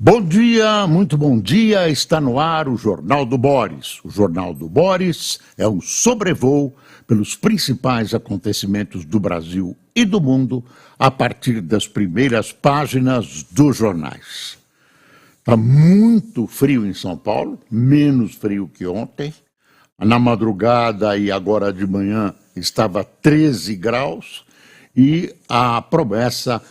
Bom dia, muito bom dia. Está no ar o Jornal do Boris. O Jornal do Boris é um sobrevoo pelos principais acontecimentos do Brasil e do mundo a partir das primeiras páginas dos jornais. Está muito frio em São Paulo, menos frio que ontem. Na madrugada e agora de manhã estava 13 graus e a promessa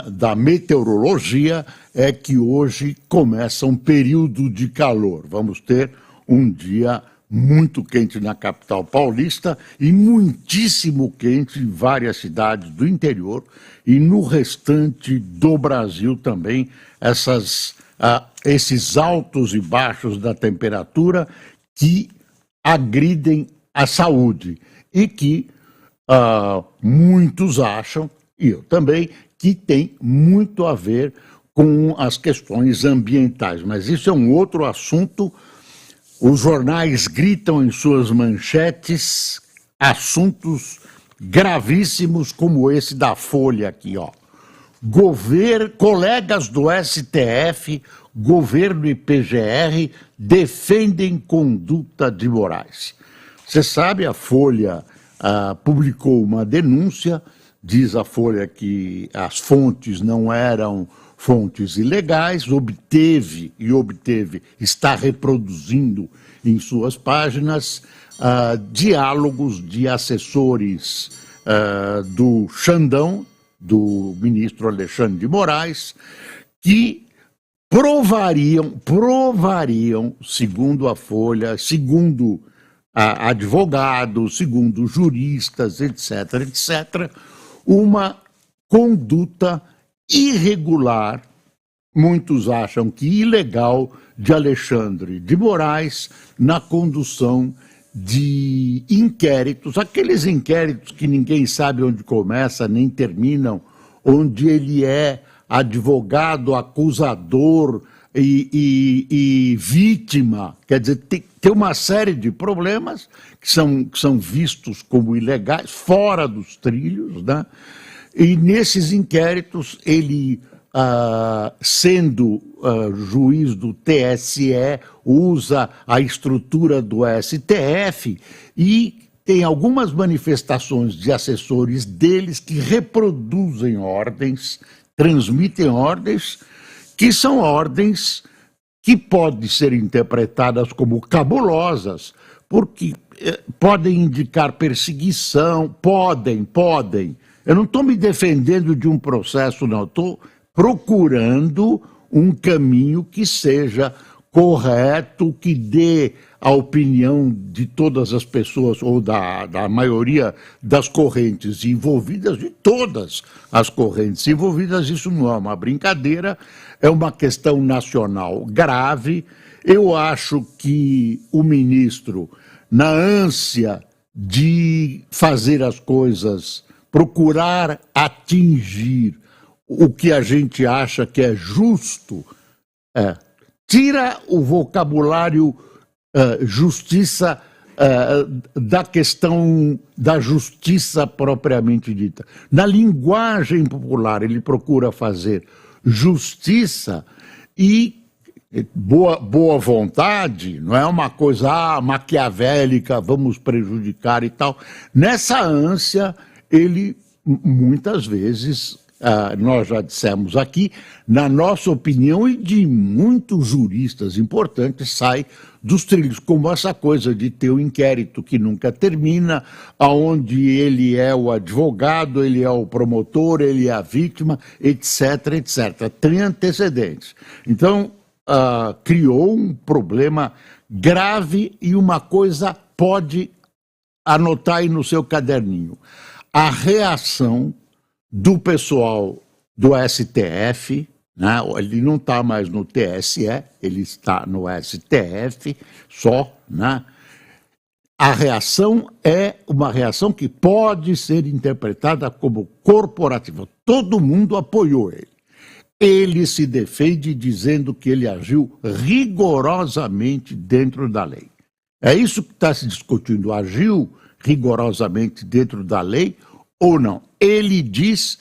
da meteorologia é que hoje começa um período de calor. Vamos ter um dia muito quente na capital paulista e muitíssimo quente em várias cidades do interior e no restante do Brasil também, esses altos e baixos da temperatura que agridem a saúde e que muitos acham, e eu também, que tem muito a ver com as questões ambientais. Mas isso é um outro assunto. Os jornais gritam em suas manchetes assuntos gravíssimos como esse da Folha aqui, ó. Colegas do STF, governo e PGR defendem conduta de Moraes. Você sabe, a Folha publicou uma denúncia. Diz a Folha que as fontes não eram fontes ilegais, está reproduzindo em suas páginas diálogos de assessores do Xandão, do ministro Alexandre de Moraes, que provariam, segundo a Folha, segundo advogados, segundo juristas, etc., uma conduta irregular, muitos acham que ilegal, de Alexandre de Moraes na condução de inquéritos, aqueles inquéritos que ninguém sabe onde começa nem terminam, onde ele é advogado, acusador e vítima, quer dizer, tem uma série de problemas que são vistos como ilegais, fora dos trilhos, né? E nesses inquéritos ele, sendo juiz do TSE, usa a estrutura do STF e tem algumas manifestações de assessores deles que reproduzem ordens, transmitem ordens, que são ordens que podem ser interpretadas como cabulosas, porque podem indicar perseguição, podem. Eu não estou me defendendo de um processo, não, estou procurando um caminho que seja correto, que dê a opinião de todas as pessoas, ou da maioria das correntes envolvidas, de todas as correntes envolvidas. Isso não é uma brincadeira, é uma questão nacional grave. Eu acho que o ministro, na ânsia de fazer as coisas, procurar atingir o que a gente acha que é justo, tira o vocabulário justiça da questão da justiça propriamente dita. Na linguagem popular, ele procura fazer justiça e boa vontade, não é uma coisa maquiavélica, vamos prejudicar e tal. Nessa ânsia, ele muitas vezes, nós já dissemos aqui, na nossa opinião e de muitos juristas importantes, sai dos trilhos, como essa coisa de ter um inquérito que nunca termina, onde ele é o advogado, ele é o promotor, ele é a vítima, etc. Tem antecedentes. Então, criou um problema grave e uma coisa pode anotar aí no seu caderninho. A reação do pessoal do STF, né? Ele não está mais no TSE, ele está no STF só, né? A reação é uma reação que pode ser interpretada como corporativa. Todo mundo apoiou ele. Ele se defende dizendo que ele agiu rigorosamente dentro da lei. É isso que está se discutindo. Agiu rigorosamente dentro da lei ou não? Ele diz,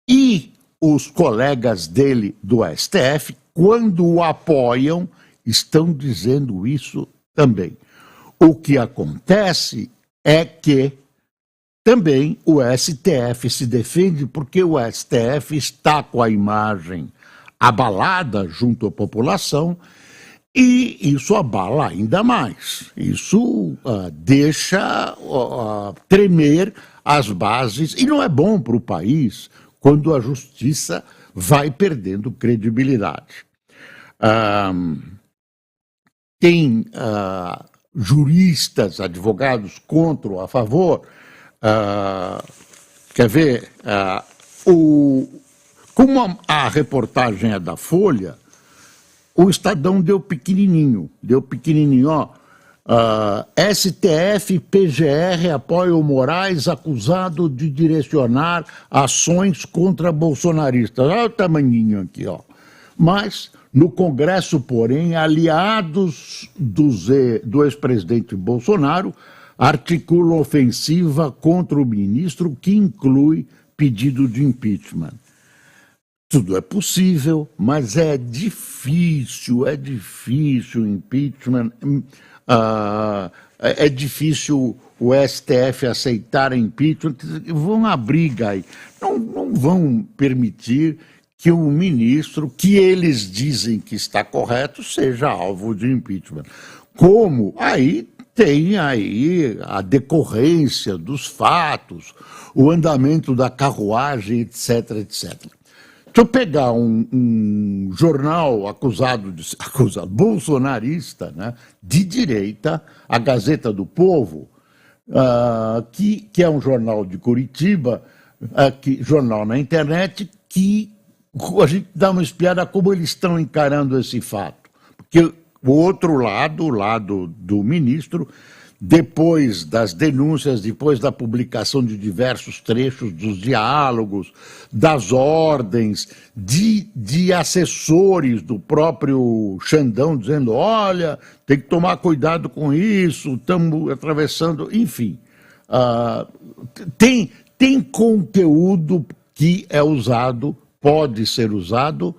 e os colegas dele do STF quando o apoiam, estão dizendo isso também. O que acontece é que também o STF se defende porque o STF está com a imagem abalada junto à população e isso abala ainda mais. Isso deixa tremer as bases e não é bom para o país quando a justiça vai perdendo credibilidade. Tem juristas, advogados contra ou a favor. Quer ver? Como a reportagem é da Folha, o Estadão deu pequenininho, ó. STF e PGR apoiam Moraes acusado de direcionar ações contra bolsonaristas. Olha o tamanhinho aqui, ó. Mas, no Congresso, porém, aliados do ex-presidente Bolsonaro articulam ofensiva contra o ministro que inclui pedido de impeachment. Tudo é possível, mas é difícil impeachment, é difícil o STF aceitar impeachment, vão uma briga aí, não vão permitir que um ministro, que eles dizem que está correto, seja alvo de impeachment. Como aí tem aí a decorrência dos fatos, o andamento da carruagem, etc, etc. Se eu pegar um jornal acusado bolsonarista, né, de direita, a Gazeta do Povo, que é um jornal de Curitiba, jornal na internet, que a gente dá uma espiada como eles estão encarando esse fato. Porque o outro lado, o lado do ministro, depois das denúncias, depois da publicação de diversos trechos dos diálogos, das ordens, de assessores do próprio Xandão dizendo, olha, tem que tomar cuidado com isso, estamos atravessando, enfim. Tem conteúdo que é usado, pode ser usado,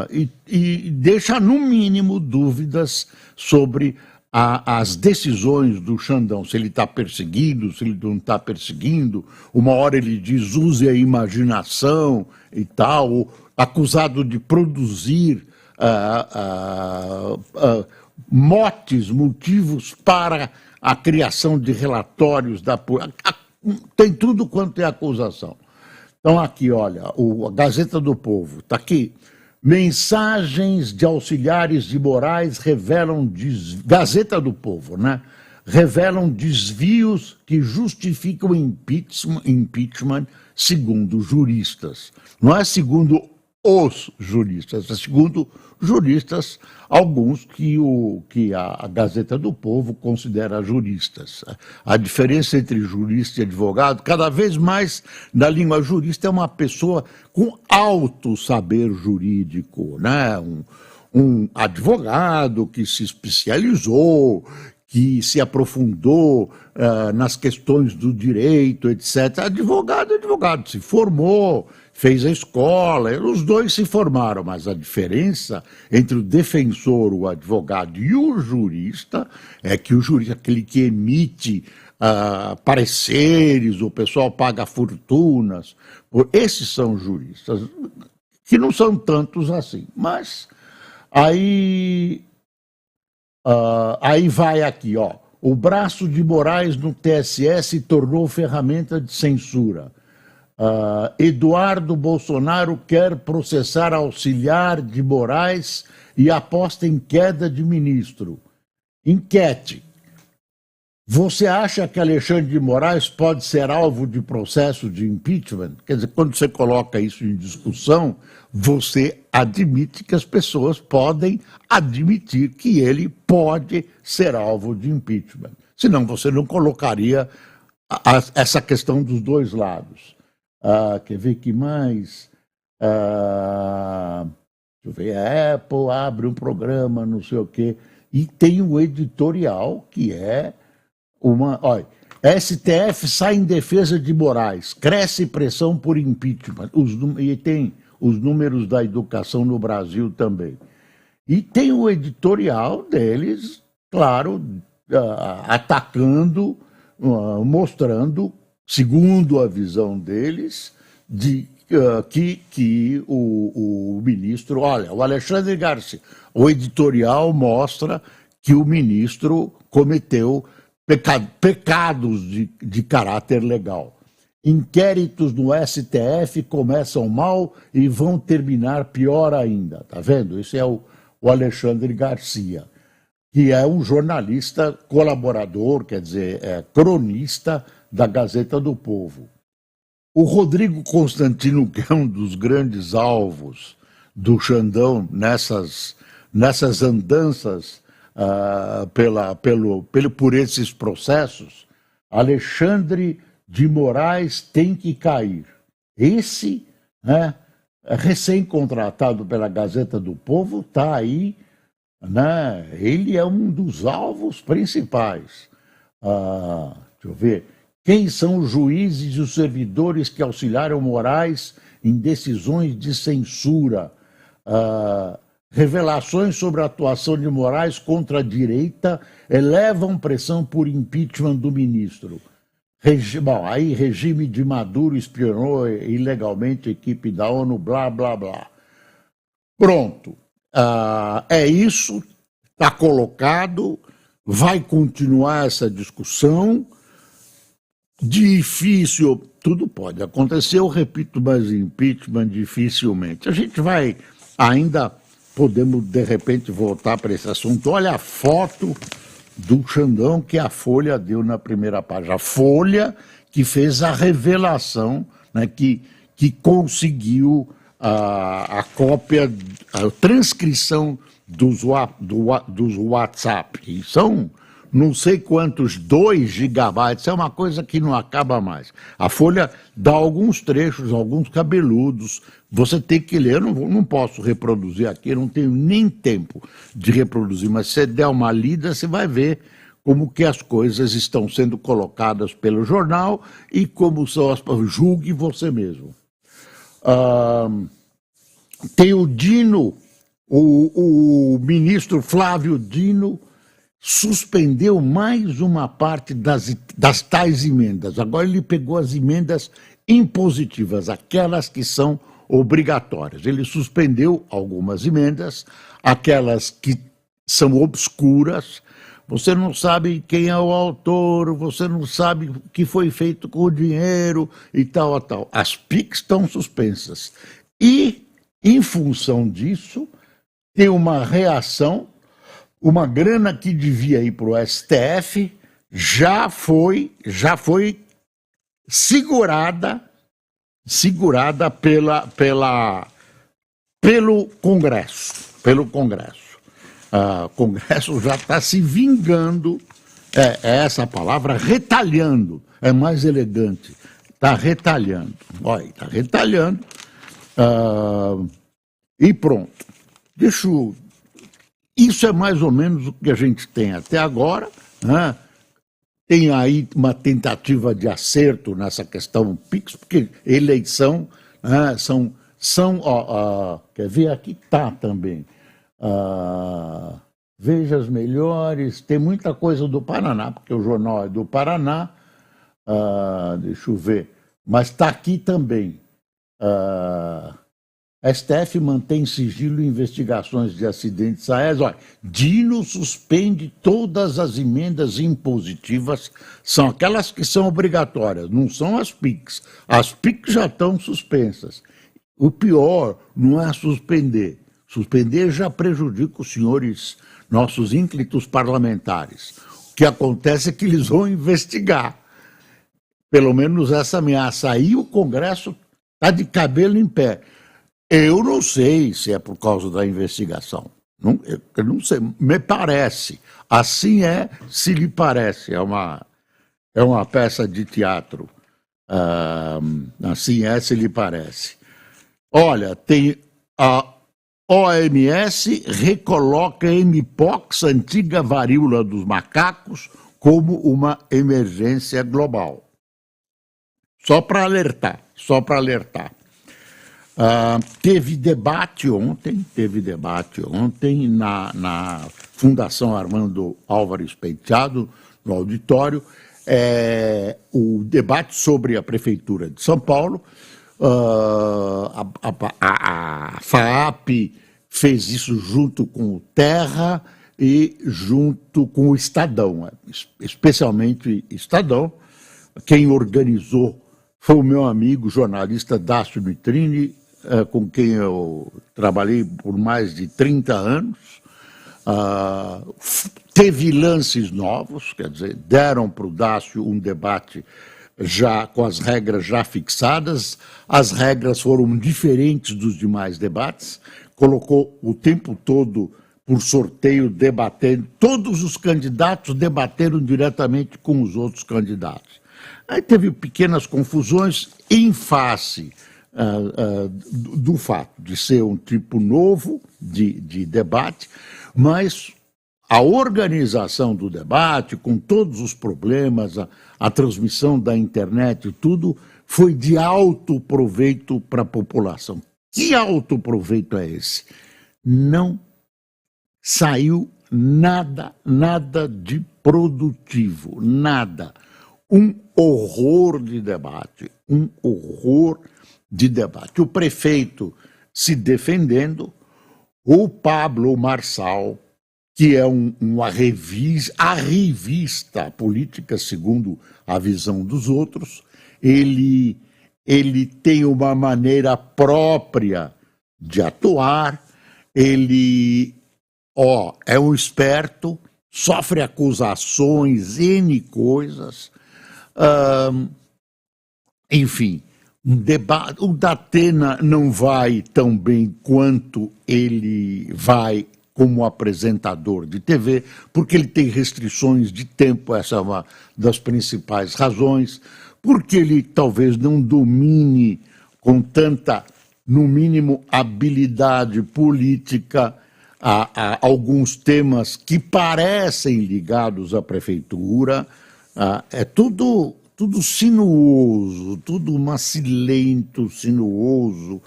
e deixa, no mínimo, dúvidas sobre as decisões do Xandão, se ele está perseguindo, se ele não está perseguindo. Uma hora ele diz, use a imaginação e tal, acusado de produzir motivos para a criação de relatórios da tem tudo quanto é acusação. Então aqui, olha, a Gazeta do Povo, está aqui. Mensagens de auxiliares de Moraes revelam, Gazeta do Povo, né? Revelam desvios que justificam impeachment segundo juristas. Não é segundo os juristas, é segundo juristas, alguns que a Gazeta do Povo considera juristas. A diferença entre jurista e advogado, cada vez mais na língua jurista, é uma pessoa com alto saber jurídico, né? Um advogado que se especializou, que se aprofundou nas questões do direito, etc. Advogado, se formou, fez a escola, os dois se formaram, mas a diferença entre o defensor, o advogado e o jurista é que o jurista, aquele que emite pareceres, o pessoal paga fortunas, esses são juristas, que não são tantos assim, mas aí vai aqui, ó, o braço de Moraes no TSE se tornou ferramenta de censura. Eduardo Bolsonaro quer processar auxiliar de Moraes e aposta em queda de ministro. Enquete. Você acha que Alexandre de Moraes pode ser alvo de processo de impeachment? Quer dizer, quando você coloca isso em discussão, você admite que as pessoas podem admitir que ele pode ser alvo de impeachment. Senão você não colocaria essa questão dos dois lados. Quer ver que mais? Deixa eu ver, a Apple abre um programa, não sei o quê, e tem um editorial que é olha, STF sai em defesa de Moraes, cresce pressão por impeachment, e tem os números da educação no Brasil também. E tem o editorial deles, claro, atacando, mostrando, segundo a visão deles, que o ministro... Olha, o Alexandre Garcia, o editorial mostra que o ministro cometeu pecados de caráter legal. Inquéritos no STF começam mal e vão terminar pior ainda. Tá vendo? Esse é o Alexandre Garcia, que é um jornalista colaborador, quer dizer, cronista da Gazeta do Povo. O Rodrigo Constantino, que é um dos grandes alvos do Xandão nessas andanças por esses processos, Alexandre de Moraes tem que cair. Esse, né, recém-contratado pela Gazeta do Povo, está aí, né, ele é um dos alvos principais. Deixa eu ver. Quem são os juízes e os servidores que auxiliaram Moraes em decisões de censura? Revelações sobre a atuação de Moraes contra a direita elevam pressão por impeachment do ministro. Aí regime de Maduro espionou ilegalmente a equipe da ONU, blá, blá, blá. Pronto. É isso, está colocado, vai continuar essa discussão. Difícil, tudo pode acontecer, eu repito, mas impeachment dificilmente. A gente vai ainda, podemos de repente voltar para esse assunto. Olha a foto do Xandão que a Folha deu na primeira página. A Folha que fez a revelação, né, que conseguiu a cópia, a transcrição dos WhatsApp. E são não sei quantos, 2 gigabytes, é uma coisa que não acaba mais. A Folha dá alguns trechos, alguns cabeludos, você tem que ler, eu não posso reproduzir aqui, eu não tenho nem tempo de reproduzir, mas se você der uma lida, você vai ver como que as coisas estão sendo colocadas pelo jornal e como são as... Julgue você mesmo. Tem o Dino, o ministro Flávio Dino, suspendeu mais uma parte das tais emendas. Agora ele pegou as emendas impositivas, aquelas que são obrigatórias. Ele suspendeu algumas emendas, aquelas que são obscuras. Você não sabe quem é o autor, você não sabe o que foi feito com o dinheiro e tal, tal. As PICs estão suspensas. E, em função disso, tem uma reação. Uma grana que devia ir para o STF já foi segurada pelo Congresso. O Congresso já está se vingando, é essa palavra, retalhando, é mais elegante. Está retalhando. Olha, está retalhando. E pronto. Isso é mais ou menos o que a gente tem até agora, né? Tem aí uma tentativa de acerto nessa questão PIX, porque eleição, né, quer ver, aqui está também. Veja as melhores, tem muita coisa do Paraná, porque o jornal é do Paraná, deixa eu ver, mas está aqui também. A STF mantém sigilo em investigações de acidentes aéreos. Olha, Dino suspende todas as emendas impositivas, são aquelas que são obrigatórias, não são as PICs. As PICs já estão suspensas. O pior não é suspender. Suspender já prejudica os senhores, nossos ínclitos parlamentares. O que acontece é que eles vão investigar. Pelo menos essa ameaça. Aí o Congresso está de cabelo em pé. Eu não sei se é por causa da investigação. Eu não sei, me parece. Assim é, se lhe parece. É uma peça de teatro. Assim é, se lhe parece. Olha, tem a OMS recoloca Mpox, antiga varíola dos macacos, como uma emergência global. Só para alertar. Teve debate ontem na Fundação Armando Álvares Penteado, no auditório, o debate sobre a Prefeitura de São Paulo. A FAAP fez isso junto com o Terra e junto com o Estadão, especialmente Estadão. Quem organizou foi o meu amigo jornalista Dácio Nitrini, com quem eu trabalhei por mais de 30 anos. Teve lances novos, quer dizer, deram para o Dácio um debate já com as regras já fixadas. As regras foram diferentes dos demais debates, colocou o tempo todo por sorteio, debatendo, todos os candidatos debateram diretamente com os outros candidatos. Aí teve pequenas confusões em face do fato de ser um tipo novo de debate, mas a organização do debate, com todos os problemas, a transmissão da internet e tudo, foi de alto proveito para a população. Que alto proveito é esse? Não saiu nada de produtivo, nada. Um horror de debate, O prefeito se defendendo, o Pablo Marçal, que é a revista política, segundo a visão dos outros, ele tem uma maneira própria de atuar, ele é um esperto, sofre acusações, N coisas, enfim, o Datena não vai tão bem quanto ele vai como apresentador de TV, porque ele tem restrições de tempo, essa é uma das principais razões, porque ele talvez não domine com tanta, no mínimo, habilidade política a alguns temas que parecem ligados à prefeitura. É tudo sinuoso, tudo macilento, sinuoso.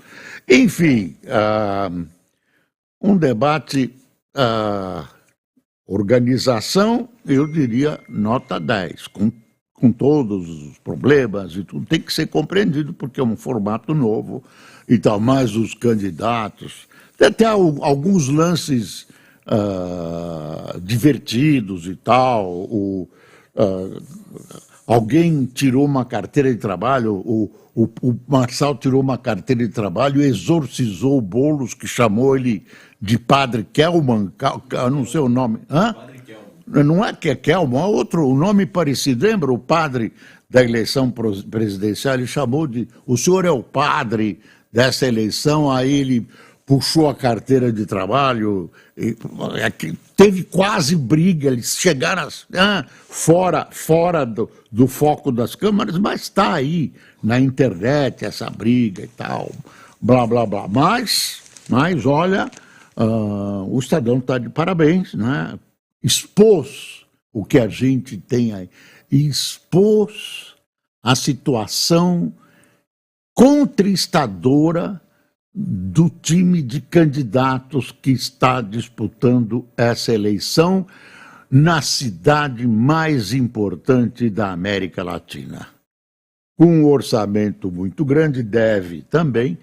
Enfim, um debate, organização, eu diria nota 10, com todos os problemas e tudo, tem que ser compreendido porque é um formato novo e tal, mais os candidatos, tem até alguns lances divertidos e tal, alguém tirou uma carteira de trabalho, o Marçal tirou uma carteira de trabalho e exorcizou o Boulos, que chamou ele de Padre Kelman, não sei o nome. Padre Kelman. Não é que é Kelman, é outro, um nome parecido. Lembra o padre da eleição presidencial? Ele chamou de, o senhor é o padre dessa eleição, aí ele puxou a carteira de trabalho, teve quase briga, eles chegaram fora do foco das câmaras, mas está aí na internet essa briga e tal, blá, blá, blá. Mas olha, o Estadão está de parabéns, né? Expôs o que a gente tem aí, expôs a situação contristadora do time de candidatos que está disputando essa eleição na cidade mais importante da América Latina. Com um orçamento muito grande, deve também,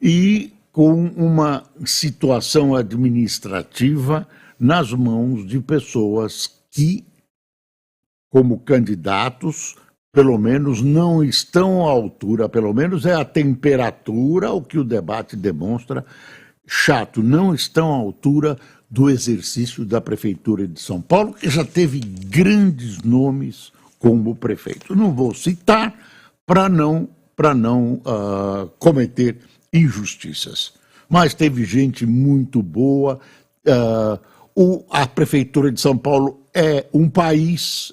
e com uma situação administrativa nas mãos de pessoas que, como candidatos, pelo menos não estão à altura, pelo menos é a temperatura, o que o debate demonstra, chato, não estão à altura do exercício da Prefeitura de São Paulo, que já teve grandes nomes como prefeito. Não vou citar para não cometer injustiças, mas teve gente muito boa. A Prefeitura de São Paulo é um país.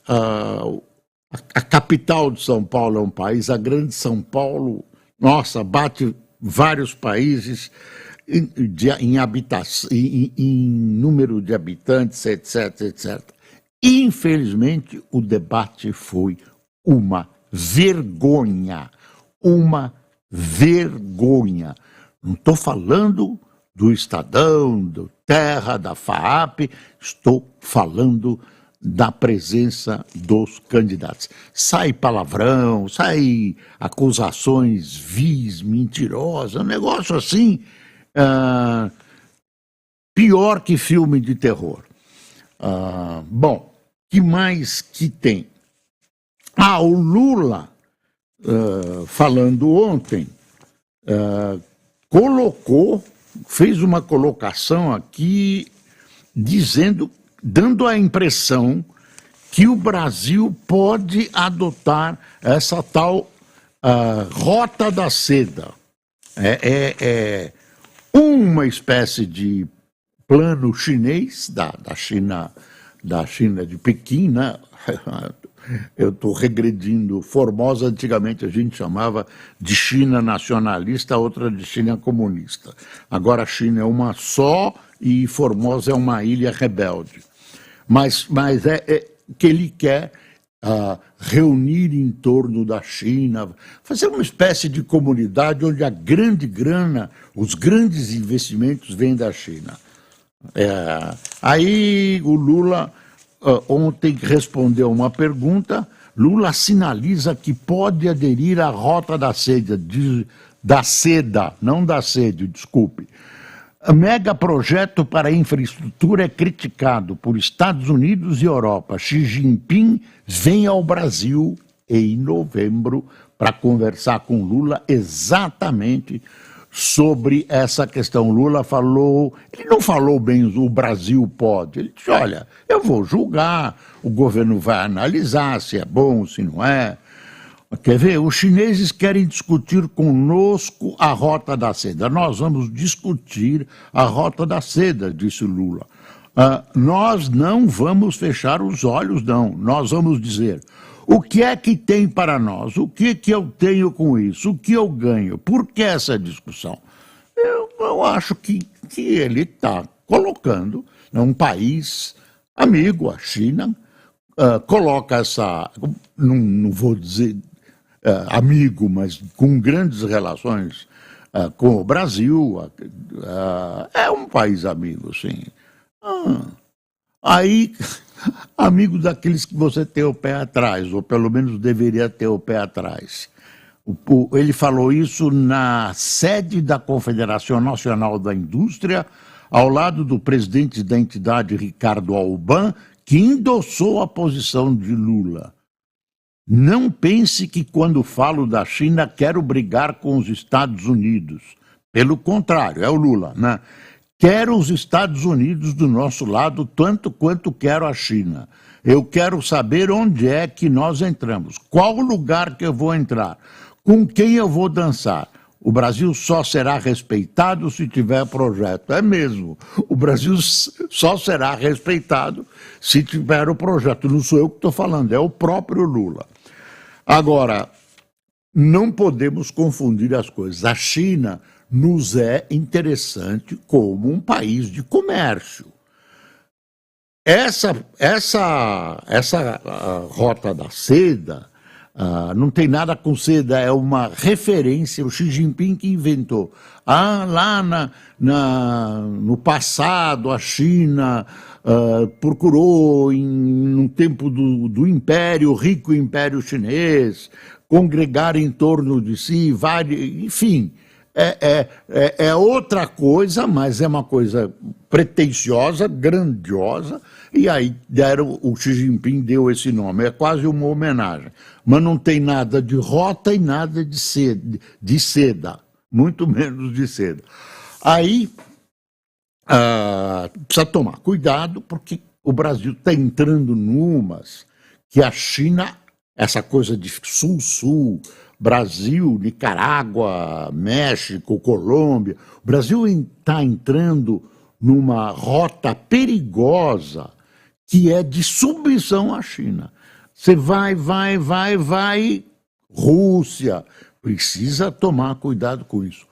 A capital de São Paulo é um país, a grande São Paulo, nossa, bate vários países em habitação, em número de habitantes, etc. Infelizmente, o debate foi uma vergonha, uma vergonha. Não estou falando do Estadão, do Terra, da FAAP, estou falando da presença dos candidatos. Sai palavrão, sai acusações vis, mentirosas, um negócio assim, pior que filme de terror. Bom, que mais que tem? O Lula, falando ontem, fez uma colocação aqui dando a impressão que o Brasil pode adotar essa tal rota da seda. É uma espécie de plano chinês da China de Pequim, né? Eu estou regredindo. Formosa, antigamente a gente chamava de China nacionalista, outra de China comunista. Agora a China é uma só e Formosa é uma ilha rebelde. Mas que ele quer reunir em torno da China, fazer uma espécie de comunidade onde a grande grana, os grandes investimentos vêm da China. Aí o Lula ontem respondeu uma pergunta. Lula sinaliza que pode aderir à rota da seda, não da sede, desculpe. O megaprojeto para infraestrutura é criticado por Estados Unidos e Europa. Xi Jinping vem ao Brasil em novembro para conversar com Lula exatamente sobre essa questão. Lula falou, ele não falou bem o Brasil pode, ele disse, olha, eu vou julgar, o governo vai analisar se é bom, se não é. Quer ver? Os chineses querem discutir conosco a rota da seda. Nós vamos discutir a rota da seda, disse Lula. Nós não vamos fechar os olhos, não. Nós vamos dizer o que é que tem para nós, o que eu tenho com isso, o que eu ganho. Por que essa discussão? Eu acho que ele está colocando um país amigo, a China, coloca essa, não vou dizer amigo, mas com grandes relações com o Brasil, é um país amigo, sim. Aí, amigo daqueles que você tem o pé atrás, ou pelo menos deveria ter o pé atrás. Ele falou isso na sede da Confederação Nacional da Indústria, ao lado do presidente da entidade, Ricardo Alban, que endossou a posição de Lula. Não pense que quando falo da China quero brigar com os Estados Unidos. Pelo contrário, é o Lula, né? Quero os Estados Unidos do nosso lado tanto quanto quero a China. Eu quero saber onde é que nós entramos, qual o lugar que eu vou entrar, com quem eu vou dançar. O Brasil só será respeitado se tiver projeto. É mesmo, o Brasil só será respeitado se tiver o projeto. Não sou eu que estou falando, é o próprio Lula. Agora, não podemos confundir as coisas. A China nos é interessante como um país de comércio. Essa rota da seda não tem nada com seda, é uma referência, o Xi Jinping que inventou. Lá no passado, a China procurou, no tempo do Império, rico Império Chinês, congregar em torno de si, enfim... É outra coisa, mas é uma coisa pretensiosa, grandiosa, e aí o Xi Jinping deu esse nome, é quase uma homenagem. Mas não tem nada de rota e nada de seda, muito menos de seda. Aí precisa tomar cuidado, porque o Brasil está entrando numas que a China, essa coisa de sul-sul, Brasil, Nicarágua, México, Colômbia. O Brasil está entrando numa rota perigosa que é de submissão à China. Você vai, Rússia, precisa tomar cuidado com isso.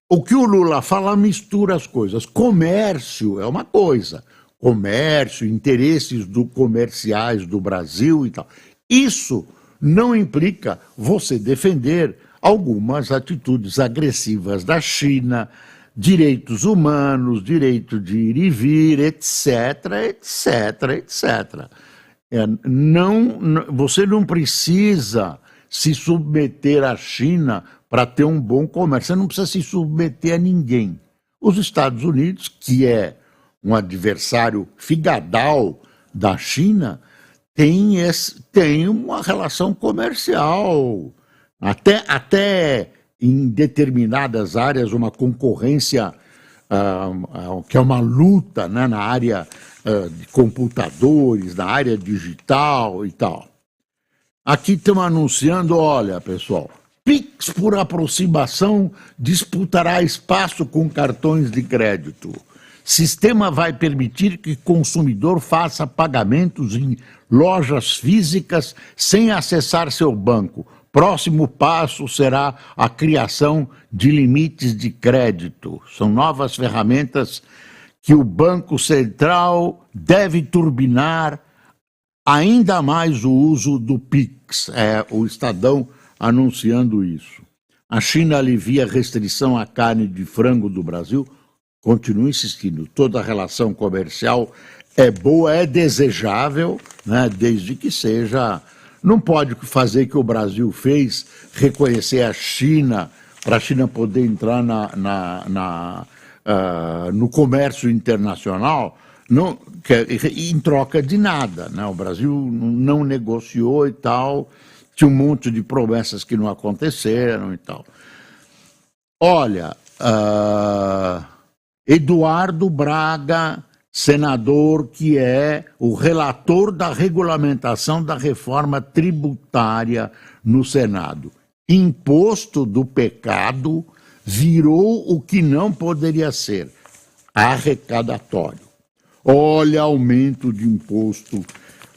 O que o Lula fala mistura as coisas. Comércio é uma coisa, comércio, interesses comerciais do Brasil e tal. Isso não implica você defender algumas atitudes agressivas da China, direitos humanos, direito de ir e vir, etc, etc, etc. Você não precisa se submeter à China para ter um bom comércio, você não precisa se submeter a ninguém. Os Estados Unidos, que é um adversário figadal da China, tem uma relação comercial, até em determinadas áreas, uma concorrência que é uma luta, né, na área de computadores, na área digital e tal. Aqui estamos anunciando, olha, pessoal, Pix por aproximação disputará espaço com cartões de crédito. Sistema vai permitir que consumidor faça pagamentos em lojas físicas sem acessar seu banco. Próximo passo será a criação de limites de crédito. São novas ferramentas que o Banco Central deve turbinar ainda mais o uso do Pix. É o Estadão anunciando isso. A China alivia a restrição à carne de frango do Brasil. Continuo insistindo, toda relação comercial é boa, é desejável, né, desde que seja... Não pode fazer o que o Brasil fez, reconhecer a China, para a China poder entrar no comércio internacional, em troca de nada, né? O Brasil não negociou e tal, tinha um monte de promessas que não aconteceram e tal. Olha, Eduardo Braga, senador que é o relator da regulamentação da reforma tributária no Senado. Imposto do pecado virou o que não poderia ser, arrecadatório. Olha, aumento de imposto.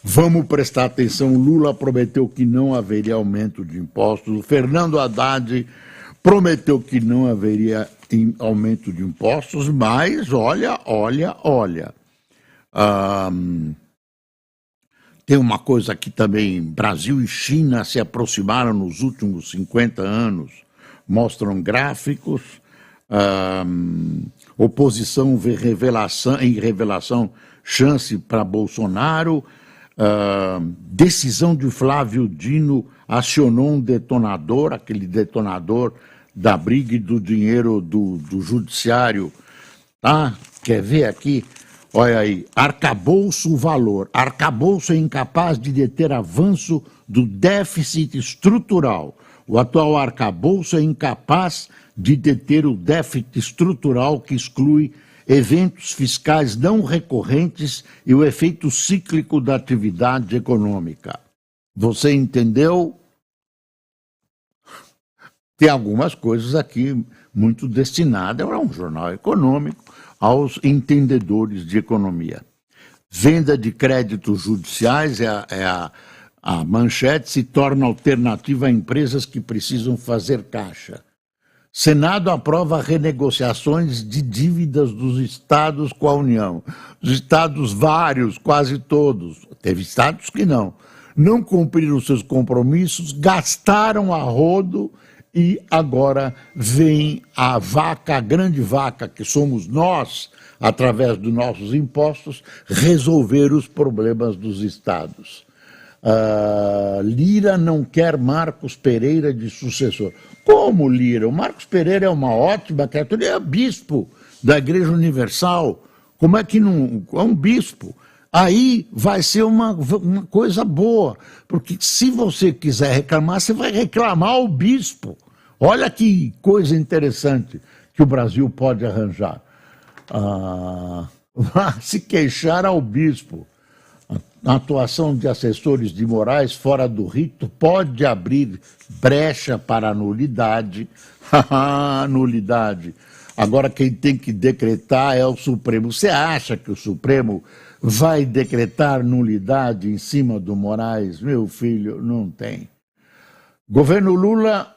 Vamos prestar atenção, Lula prometeu que não haveria aumento de impostos, o Fernando Haddad prometeu que não haveria aumento de impostos, mas olha. Tem uma coisa aqui também, Brasil e China se aproximaram nos últimos 50 anos, mostram gráficos, oposição vê revelação, chance para Bolsonaro, decisão de Flávio Dino acionou um detonador, aquele detonador da briga e do dinheiro do judiciário, tá? Quer ver aqui? Olha aí, arcabouço o valor. Arcabouço é incapaz de deter avanço do déficit estrutural. O atual arcabouço é incapaz de deter o déficit estrutural que exclui eventos fiscais não recorrentes e o efeito cíclico da atividade econômica. Você entendeu? Tem algumas coisas aqui muito destinadas a um jornal econômico, aos entendedores de economia. Venda de créditos judiciais a manchete, se torna alternativa a empresas que precisam fazer caixa. Senado aprova renegociações de dívidas dos estados com a União. Os estados vários, quase todos, teve estados que não cumpriram seus compromissos, gastaram a rodo e agora vem a vaca, a grande vaca que somos nós, através dos nossos impostos, resolver os problemas dos estados. Lira não quer Marcos Pereira de sucessor. Como Lira? O Marcos Pereira é uma ótima criatura, ele é bispo da Igreja Universal. Como é que não... É um bispo. Aí vai ser uma coisa boa, porque se você quiser reclamar, você vai reclamar ao bispo. Olha que coisa interessante que o Brasil pode arranjar. Se queixar ao bispo. A atuação de assessores de Moraes fora do rito pode abrir brecha para a nulidade. Nulidade. Agora quem tem que decretar é o Supremo. Você acha que o Supremo vai decretar nulidade em cima do Moraes? Meu filho, não tem. Governo Lula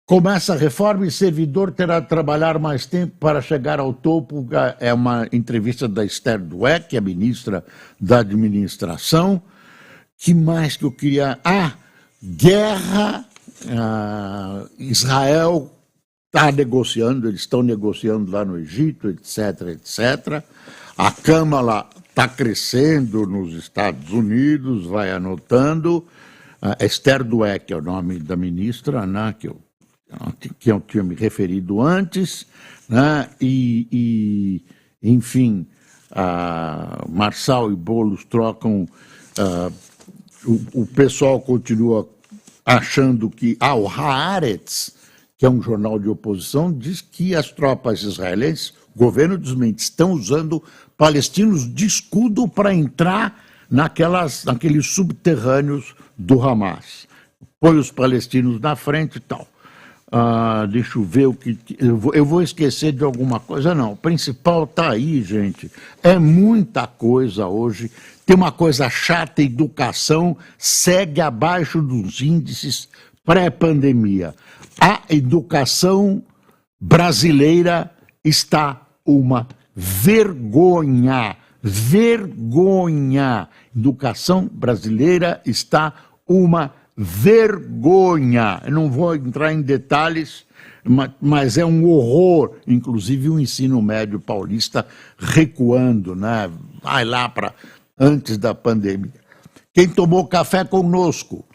começa a reforma e servidor terá de trabalhar mais tempo para chegar ao topo. É uma entrevista da Esther Dweck, a ministra da Administração, Que mais que eu queria... guerra, Israel está negociando, eles estão negociando lá no Egito, etc, etc. A Câmara está crescendo nos Estados Unidos, vai anotando. Esther Dweck é o nome da ministra, né, que eu tinha me referido antes, né, enfim, Marçal e Boulos trocam, o pessoal continua achando que... o Haaretz, que é um jornal de oposição, diz que as tropas israelenses, o governo desmente, estão usando palestinos de escudo para entrar naqueles subterrâneos do Hamas. Põe os palestinos na frente e tal. Deixa eu ver o que... Eu vou esquecer de alguma coisa, não. O principal está aí, gente. É muita coisa hoje. Tem uma coisa chata: educação segue abaixo dos índices pré-pandemia. A educação brasileira está uma vergonha. Vergonha. Educação brasileira está uma vergonha. Eu não vou entrar em detalhes, mas é um horror. Inclusive o ensino médio paulista recuando, né? Vai lá para antes da pandemia. Quem tomou café conosco?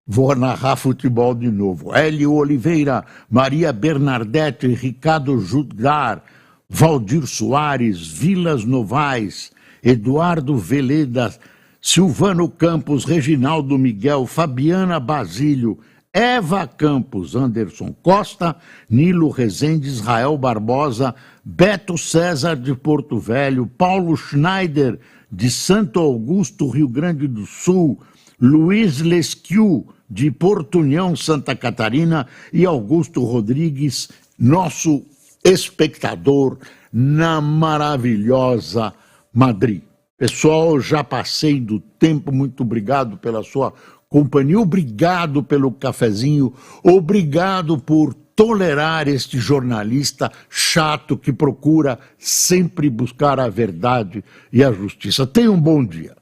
Vou narrar futebol de novo. Hélio Oliveira, Maria Bernadette, Ricardo Judgar, Valdir Soares, Vilas Novaes, Eduardo Veleda, Silvano Campos, Reginaldo Miguel, Fabiana Basílio, Eva Campos, Anderson Costa, Nilo Rezende, Israel Barbosa, Beto César de Porto Velho, Paulo Schneider de Santo Augusto, Rio Grande do Sul, Luiz Lesquiu de Porto União, Santa Catarina, e Augusto Rodrigues, nosso espectador na maravilhosa Madrid. Pessoal, já passei do tempo, muito obrigado pela sua companhia, obrigado pelo cafezinho, obrigado por tolerar este jornalista chato que procura sempre buscar a verdade e a justiça. Tenha um bom dia.